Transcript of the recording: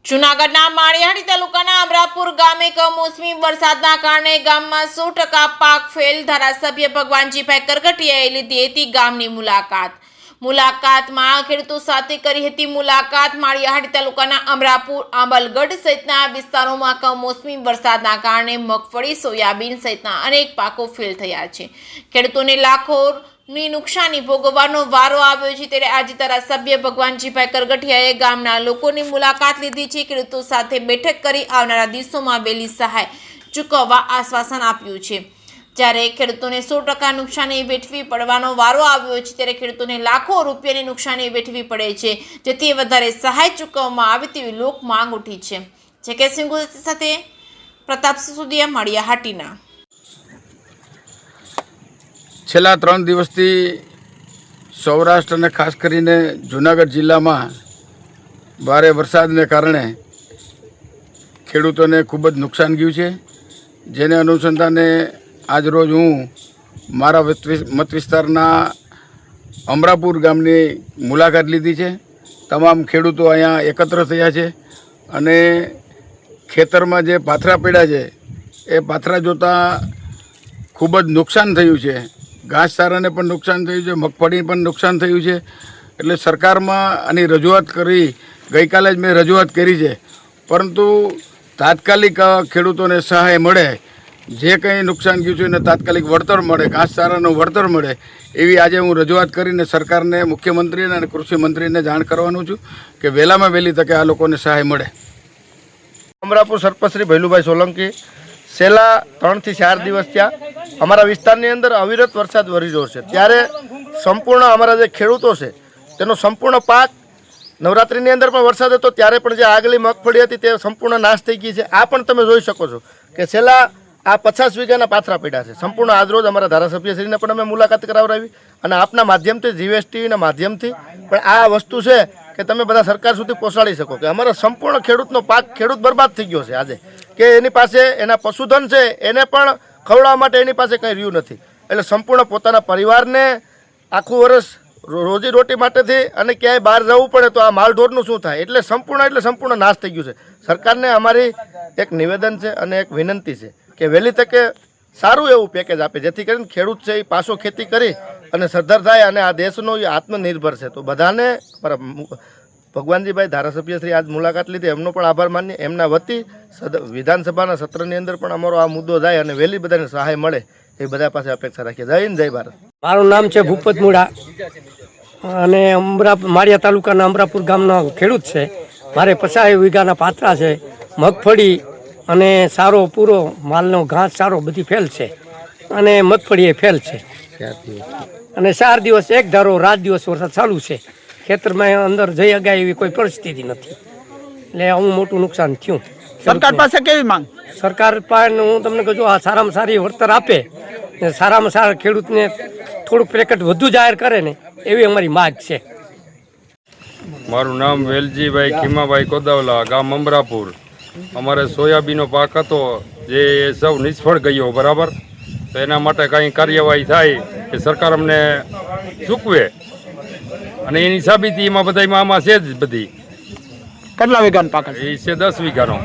જૂનાગઢના માળિયાહાટી તાલુકાના અમરાપુર ગામે કમોસમી વરસાદના કારણે ગામમાં 100% પાક ફેલ। ધારાસભ્ય ભગવાનજીભાઈ કરગટિયાએ લીધી હતી ગામની મુલાકાતમાં ખેડૂતો સાથે કરી હતી મુલાકાત। માળિયાહાટી તાલુકાના અમરાપુર, આંબલગઢ સહિતના વિસ્તારોમાં કમોસમી વરસાદના કારણે મગફળી, સોયાબીન સહિતના અનેક પાકો ફેલ થયા છે। ખેડૂતોને લાખોની નુકસાની ભોગવવાનો વારો આવ્યો છે। ત્યારે આજે ધારાસભ્ય ભગવાનજીભાઈ કરગટિયાએ ગામના લોકોની મુલાકાત લીધી છે। ખેડૂતો સાથે બેઠક કરી આવનારા દિવસોમાં વહેલી સહાય ચૂકવવા આશ્વાસન આપ્યું છે। જ્યારે ખેડૂતોને 100% નુકસાની વેઠવી પડવાનો વારો આવ્યો છે, ત્યારે ખેડૂતોને લાખો રૂપિયાની નુકસાની વેઠવી પડે છે, જેથી વધારે સહાય ચૂકવવામાં આવે તેવી લોક માંગ ઉઠી છે। જે સિંહ સાથે પ્રતાપસિંહ સુધિયા, માળિયાહાટીના। છેલ્લા 3 દિવસથી સૌરાષ્ટ્ર અને ખાસ કરીને જૂનાગઢ જિલ્લામાં ભારે વરસાદને કારણે ખેડૂતોને ખૂબ જ નુકસાન ગયું છે। જેને અનુસંધાને આજરોજ હું મારા મત વિસ્તારના અમરાપુર ગામની મુલાકાત લીધી છે। તમામ ખેડૂતો અહીંયા એકત્ર થયા છે અને ખેતરમાં જે પાથરા પડ્યા છે એ પાથરા જોતાં ખૂબ જ નુકસાન થયું છે। ઘાસચારાને પણ નુકસાન થયું છે, મગફળી પણ નુકસાન થયું છે। એટલે સરકારમાં આની રજૂઆત કરી, ગઈકાલે જ મેં રજૂઆત કરી છે, પરંતુ તાત્કાલિક ખેડૂતોને સહાય મળે, જે કંઈ નુકસાન ગયું છે એને તાત્કાલિક વળતર મળે, ઘાસચારાનું વળતર મળે, એવી આજે હું રજૂઆત કરીને સરકારને, મુખ્યમંત્રીને અને કૃષિ મંત્રીને જાણ કરવાનું છું કે વહેલામાં વહેલી તકે આ લોકોને સહાય મળે। અમરાપુર સરપંચ શ્રી ભૈલુભાઈ સોલંકી, છેલ્લા 3 થી 4 દિવસ ત્યાં અમારા વિસ્તારની અંદર અવિરત વરસાદ વરી રહ્યો છે। ત્યારે સંપૂર્ણ અમારા જે ખેડૂતો છે તેનો સંપૂર્ણ પાક, નવરાત્રિની અંદર પણ વરસાદ હતો ત્યારે પણ જે આગલી મગફળી હતી તે સંપૂર્ણ નાશ થઈ ગઈ છે। આ પણ તમે જોઈ શકો છો કે છેલ્લા આ 50 વીઘાના પાથરા પડ્યા છે। સંપૂર્ણ આજરોજ અમારા ધારાસભ્યશ્રીને પણ અમે મુલાકાત કરાવડાવી અને આપના માધ્યમથી, જીએસટીના માધ્યમથી પણ આ વસ્તુ છે કે તમે બધા સરકાર સુધી પહોંચાડી શકો કે અમારા સંપૂર્ણ ખેડૂતનો પાક, ખેડૂત બરબાદ થઈ ગયો છે આજે, કે એની પાસે એના પશુધન છે એને પણ ખવડાવવા માટે એની પાસે કંઈ રહ્યું નથી। એટલે સંપૂર્ણ પોતાના પરિવારને આખું વર્ષ રોજીરોટી માટેથી અને ક્યાંય બહાર જવું પડે તો આ માલઢોરનું શું થાય? એટલે સંપૂર્ણ નાશ થઈ ગયું છે। સરકારને અમારી એક નિવેદન છે અને એક વિનંતી છે કે વહેલી તકે સારું એવું પેકેજ આપે, જેથી કરીને ખેડૂત છે એ પાછો ખેતી કરી અને સદ્ધર થાય અને આ દેશનો એ આત્મનિર્ભર છે। તો બધાને ભગવાનજીભાઈ ધારાસભ્યશ્રી આજ મુલાકાત લીધી, એમનો પણ આભાર માનીએ। એમના વતી વિધાનસભાના સત્રની અંદર પણ અમારો આ મુદ્દો જાય અને વહેલી બધાને સહાય મળે એ બધા પાસે અપેક્ષા રાખીએ। જય હિન્દ, જય ભારત। મારું નામ છે ભૂપત મુડા અને માળિયા તાલુકાના અમરાપુર ગામનો ખેડૂત છે। મારે 50 વીઘાના પાથરા છે, મગફળી અને સારો પૂરો માલનો ઘાસ સારો બધી ફેલ છે અને મગફળી એ ફેલ છે અને 4 દિવસ એક ધારો રાત દિવસ વરસાદ ચાલુ છે। ખેતરમાં અંદર જઈ અગાય એવી કોઈ પરિસ્થિતિ નથી, એટલે આવું મોટું નુકસાન થયું। સરકાર પાસે કેવી માંગ? સરકાર પાસે હું તમને કહું છું, આ સારામાં સારી વળતર આપે ને સારામાં સારા ખેડૂતને થોડુંક પેકેટ વધુ જાહેર કરે ને એવી અમારી માગ છે। મારું નામ વેલજીભાઈ ખીમાભાઈ કોદાવલા, ગામ અમરાપુર। અમારે સોયાબીનનો પાક હતો જે સૌ નિષ્ફળ ગયો, બરાબર। તો એના માટે કાંઈ કાર્યવાહી થાય કે સરકાર અમને ચૂકવે, અને એની સાબિતી એમાં બધામાં આમાં છે જ બધી। કેટલા વીઘાનો પાક એ છે 10 વીઘાનો।